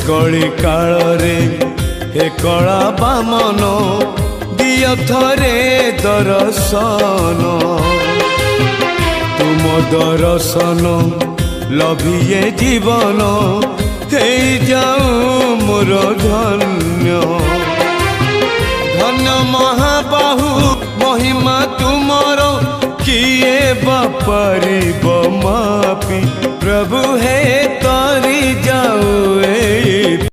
कली कालरे हे कला बामन दिय थरे दर्शन तुम दर्शन लभिए जीवन हे जाऊ मोर धन्य धन्य महाबाहु महिमा तुमर किए बापारी मापी प्रभु हे तरी जाऊ